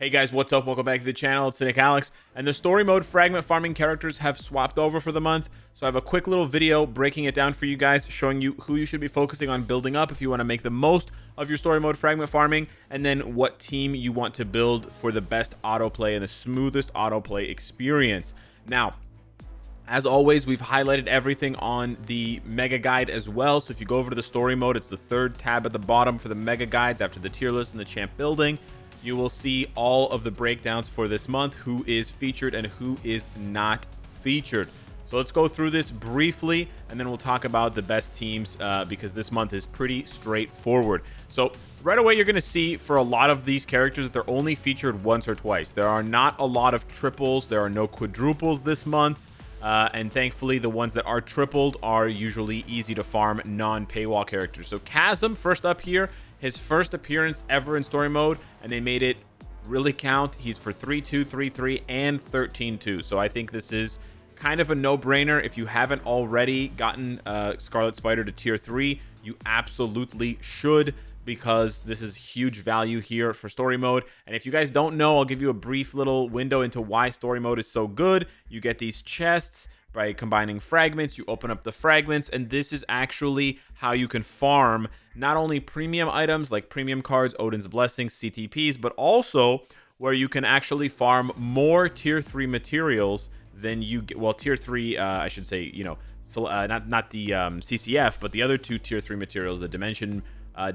Hey guys, what's up? Welcome back to the channel. It's Cynicalex, and the story mode fragment farming characters have swapped over for the month. So I have a quick little video breaking it down for you guys, showing you who you should be focusing on building up if you want to make the most of your story mode fragment farming, and then what team you want to build for the best autoplay and the smoothest autoplay experience. Now, as always, we've highlighted everything on the mega guide as well. So if you go over to the story mode, it's the third tab at the bottom for the mega guides after the tier list and the champ building. You will see all of the breakdowns for this month, who is featured and who is not featured. So let's go through this briefly, and then we'll talk about the best teams because this month is pretty straightforward. So right away, you're going to see for a lot of these characters, they're only featured once or twice. There are not a lot of triples. There are no quadruples this month. And thankfully, the ones that are tripled are usually easy to farm non-paywall characters. So Chasm, first up here, his first appearance ever in story mode, and they made it really count. He's for 3-2, 3-3, and 13-2. So I think this is kind of a no-brainer. If you haven't already gotten Scarlet Spider to tier 3, you absolutely should, because this is huge value here for story mode. And if you guys don't know, I'll give you a brief little window into why story mode is so good. You get these chests by combining fragments. You open up the fragments, and this is actually how you can farm not only premium items like premium cards, Odin's Blessings, CTPs, but also where you can actually farm more tier 3 materials than you get. Well, tier 3, I should say, you know, so, not the CCF, but the other two tier 3 materials, the Dimension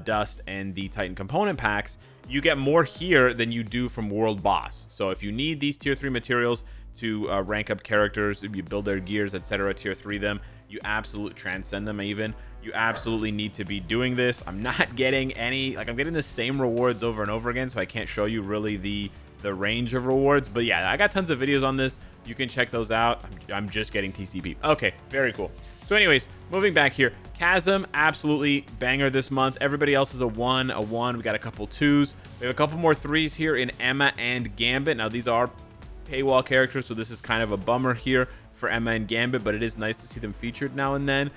Dust and the Titan component packs. You get more here than you do from World Boss. So if you need these tier 3 materials to rank up characters, if you build their gears, etc., tier 3 them, you absolutely transcend them even. You absolutely need to be doing this. I'm not getting any, like, I'm getting the same rewards over and over again, so I can't show you really the range of rewards. But yeah, I got tons of videos on this. You can check those out. I'm just getting TCP. Okay, very cool. So anyways, moving back here, Chasm, absolutely banger this month. Everybody else is a 1, a 1. We got a couple 2s. We have a couple more 3s here in Emma and Gambit. Now, these are paywall characters, so this is kind of a bummer here for Emma and Gambit, but it is nice to see them featured now and then.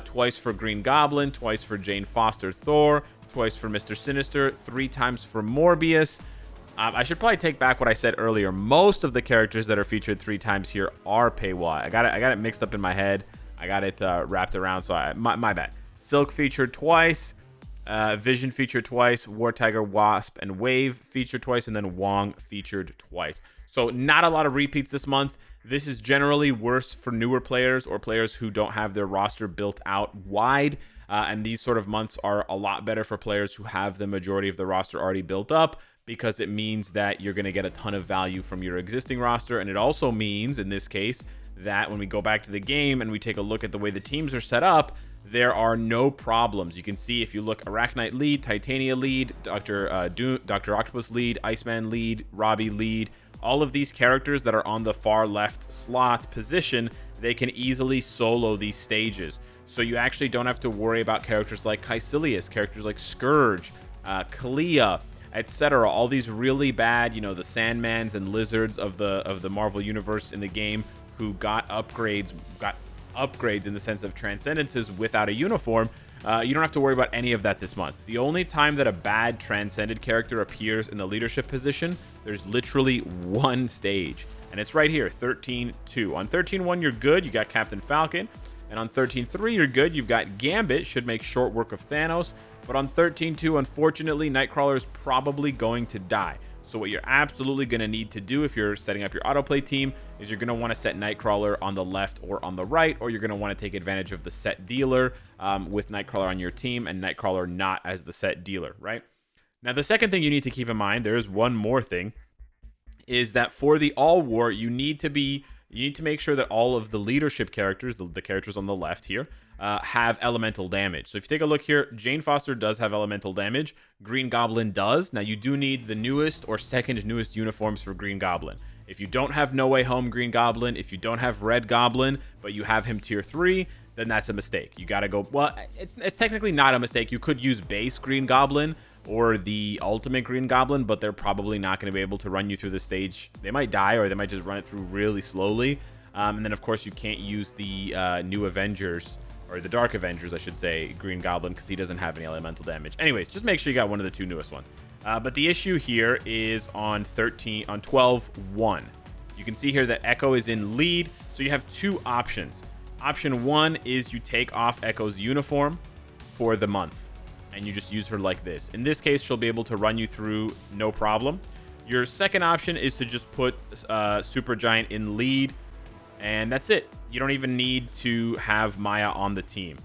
Twice for Green Goblin, twice for Jane Foster Thor, twice for Mr. Sinister, 3 times for Morbius. I should probably take back what I said earlier. Most of the characters that are featured 3 times here are paywall. I got it mixed up in my head. I got it wrapped around, so my bad. Silk featured twice, Vision featured twice, War Tiger, Wasp, and Wave featured twice, and then Wong featured twice. So not a lot of repeats this month. This is generally worse for newer players or players who don't have their roster built out wide. And these sort of months are a lot better for players who have the majority of the roster already built up, because it means that you're going to get a ton of value from your existing roster. And it also means, in this case, that when we go back to the game and we take a look at the way the teams are set up, there are no problems. You can see if you look, Arachnite lead, Titania lead, Dr. Octopus lead, Iceman lead, Robbie lead, all of these characters that are on the far left slot position, they can easily solo these stages. So you actually don't have to worry about characters like Caecilius, characters like Scourge, Kalia, etc. All these really bad, you know, the Sandmans and Lizards of the Marvel universe in the game, who got upgrades in the sense of transcendences without a uniform. You don't have to worry about any of that this month. The only time that a bad transcended character appears in the leadership position, there's literally one stage, and it's right here, 13-2. On 13-1, you're good. You got Captain Falcon. And on 13-3, you're good. You've got Gambit, should make short work of Thanos. But on 13-2, unfortunately, Nightcrawler is probably going to die. So what you're absolutely going to need to do if you're setting up your autoplay team is you're going to want to set Nightcrawler on the left or on the right, or you're going to want to take advantage of the set dealer with Nightcrawler on your team and Nightcrawler not as the set dealer, right? Now, the second thing you need to keep in mind, there is one more thing, is that for the All War, you need to make sure that all of the leadership characters, the characters on the left here, have elemental damage. So if you take a look here, Jane Foster does have elemental damage. Green Goblin does. Now, you do need the newest or second newest uniforms for Green Goblin. If you don't have No Way Home Green Goblin, if you don't have Red Goblin, but you have him tier 3, then that's a mistake. You got to go, well, it's technically not a mistake. You could use base Green Goblin or the ultimate Green Goblin, but they're probably not going to be able to run you through the stage. They might die, or they might just run it through really slowly. And then, of course, you can't use the New Avengers, or the Dark Avengers, I should say, Green Goblin, because he doesn't have any elemental damage. Anyways, just make sure you got one of the 2 newest ones. But the issue here is on 12.1. You can see here that Echo is in lead, so you have two options. Option one is you take off Echo's uniform for the month, and you just use her like this. In this case, she'll be able to run you through no problem. Your second option is to just put Supergiant in lead, and that's it. You don't even need to have Maya on the team.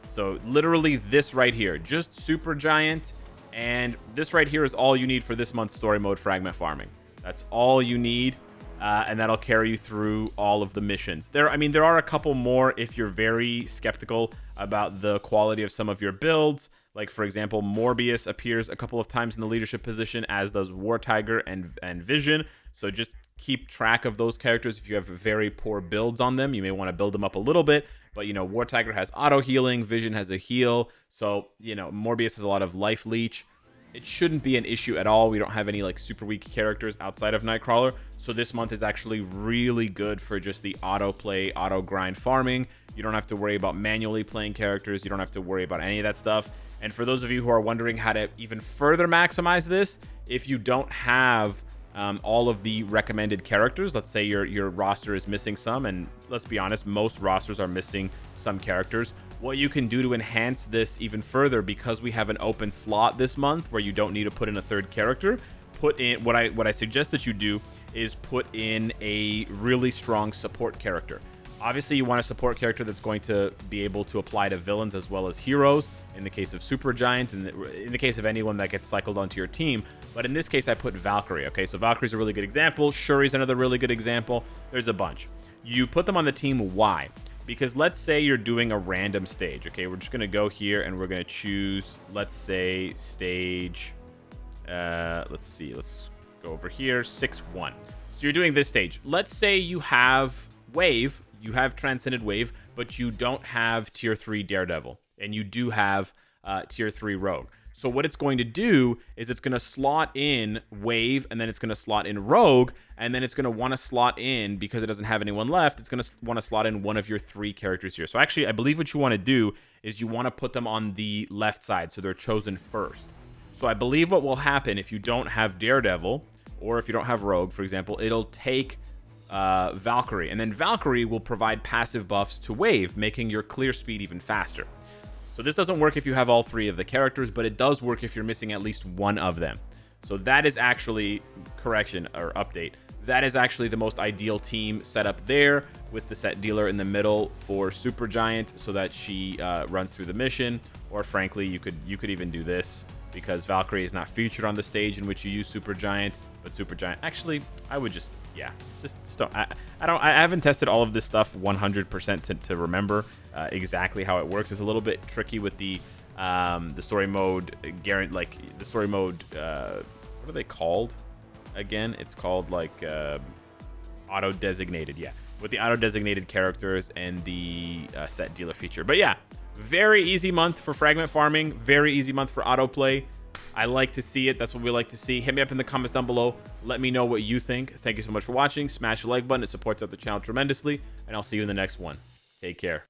So literally this right here, just Supergiant, and this right here is all you need for this month's story mode fragment farming. That's all you need, and that'll carry you through all of the missions. There are a couple more if you're very skeptical about the quality of some of your builds. Like, for example, Morbius appears a couple of times in the leadership position, as does War Tiger and Vision. So just keep track of those characters. If you have very poor builds on them, you may want to build them up a little bit. But, War Tiger has auto healing, Vision has a heal. So, Morbius has a lot of life leech. It shouldn't be an issue at all. We don't have any super weak characters outside of Nightcrawler. So this month is actually really good for just the auto play, auto grind farming. You don't have to worry about manually playing characters. You don't have to worry about any of that stuff. And for those of you who are wondering how to even further maximize this, if you don't have all of the recommended characters, let's say your roster is missing some, and let's be honest, most rosters are missing some characters. What you can do to enhance this even further, because we have an open slot this month where you don't need to put in a third character, put in what I suggest that you do is put in a really strong support character. Obviously, you want a support character that's going to be able to apply to villains as well as heroes, in the case of Supergiant, and in the case of anyone that gets cycled onto your team. But in this case, I put Valkyrie, okay? So Valkyrie's a really good example. Shuri's another really good example. There's a bunch. You put them on the team. Why? Because let's say you're doing a random stage, okay? We're just going to go here, and we're going to choose, let's say, stage... let's go over here, 6-1. So you're doing this stage. Let's say you have Wave... You have Transcended Wave, but you don't have Tier 3 Daredevil, and you do have Tier 3 Rogue. So what it's going to do is it's going to slot in Wave, and then it's going to slot in Rogue, and then it's going to want to slot in, because it doesn't have anyone left, it's going to want to slot in one of your three characters here. So actually, I believe what you want to do is you want to put them on the left side, so they're chosen first. So I believe what will happen if you don't have Daredevil, or if you don't have Rogue, for example, it'll take... Valkyrie, and then Valkyrie will provide passive buffs to Wave, making your clear speed even faster. So this doesn't work if you have all three of the characters, but it does work if you're missing at least one of them. So that is actually, correction or update, that is actually the most ideal team setup there, with the set dealer in the middle for Supergiant, so that she runs through the mission. Or frankly, you could even do this, because Valkyrie is not featured on the stage in which you use Supergiant. But Supergiant, actually, I would just don't. I haven't tested all of this stuff 100% to remember exactly how it works. It's a little bit tricky with the story mode the story mode. What are they called again? It's called auto designated. Yeah, with the auto designated characters and the set dealer feature. But yeah, very easy month for fragment farming. Very easy month for autoplay. I like to see it. That's what we like to see. Hit me up in the comments down below. Let me know what you think. Thank you so much for watching. Smash the like button. It supports out the channel tremendously. And I'll see you in the next one. Take care.